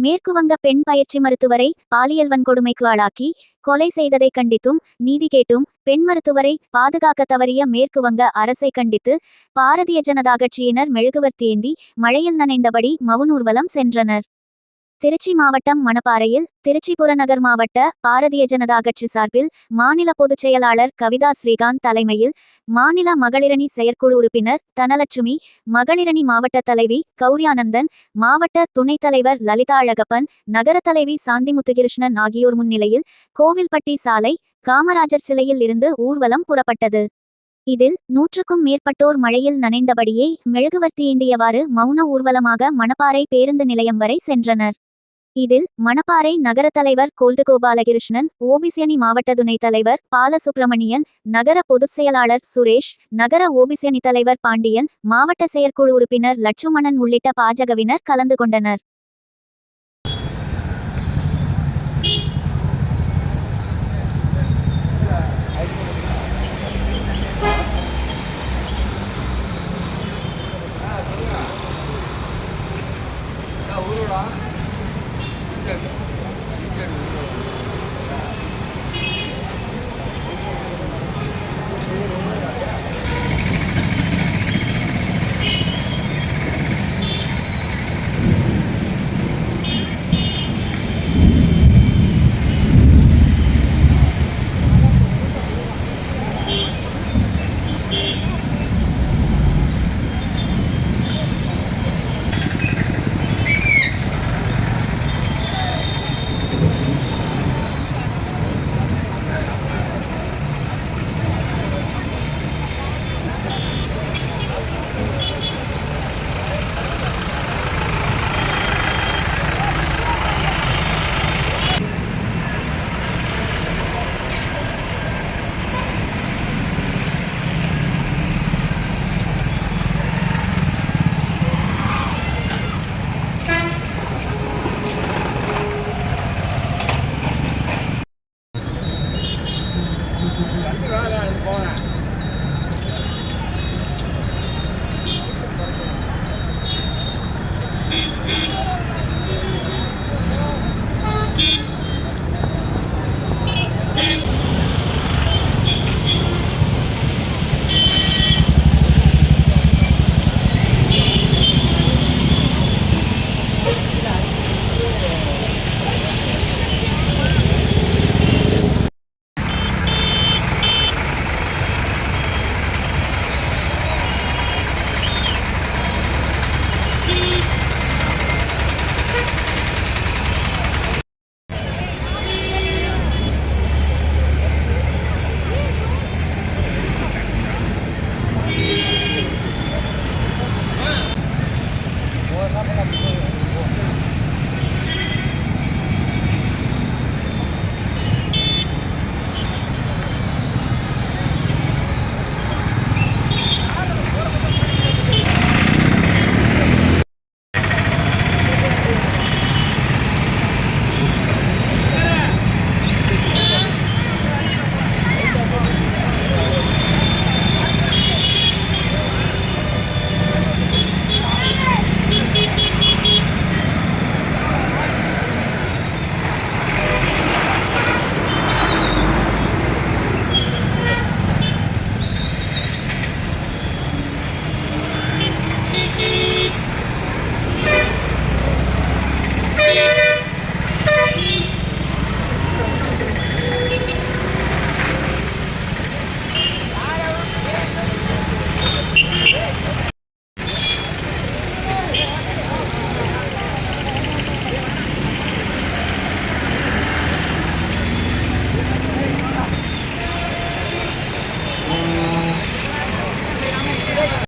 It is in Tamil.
மேற்கு வங்க பெண் பயிற்சி மருத்துவரை பாலியல் வன்கொடுமைக்கு ஆளாக்கி கொலை செய்ததை கண்டித்தும் நீதி கேட்டும் பெண் மருத்துவரை பாதுகாக்க தவறிய மேற்கு வங்க அரசை கண்டித்து பாரதிய ஜனதா கட்சியினர் மெழுகுவர்த்தி ஏந்தி மழையில் நனைந்தபடி மவுன ஊர்வலம் சென்றனர். திருச்சி மாவட்டம் மணப்பாறையில் திருச்சி புறநகர் மாவட்ட பாரதிய ஜனதா கட்சி சார்பில் மாநில பொதுச் செயலாளர் கவிதா ஸ்ரீகாந்த் தலைமையில் மாநில மகளிரணி செயற்குழு உறுப்பினர் தனலட்சுமி, மகளிரணி மாவட்ட தலைவி கௌரியானந்தன், மாவட்ட துணைத் தலைவர் லலிதா அழகப்பன், நகர தலைவி சாந்தி முத்துகிருஷ்ணன் ஆகியோர் முன்னிலையில் கோவில்பட்டி சாலை காமராஜர் சிலையில் இருந்து ஊர்வலம் புறப்பட்டது. இதில் 100க்கும் மேற்பட்டோர் மழையில் நனைந்தபடியே மெழுகுவர்த்தி ஏந்தியவாறு மௌன ஊர்வலமாக மணப்பாறை பேருந்து நிலையம் வரை சென்றனர். இதில் மணப்பாறை நகர தலைவர் கோல்டு கோபாலகிருஷ்ணன், ஓபிசி மாவட்ட துணைத் தலைவர் பாலசுப்பிரமணியன், நகர பொதுச் செயலாளர் சுரேஷ், நகர ஓபிசி தலைவர் பாண்டியன், மாவட்ட செயற்குழு உறுப்பினர் லட்சுமணன் உள்ளிட்ட பாஜகவினர் கலந்து கொண்டனர்.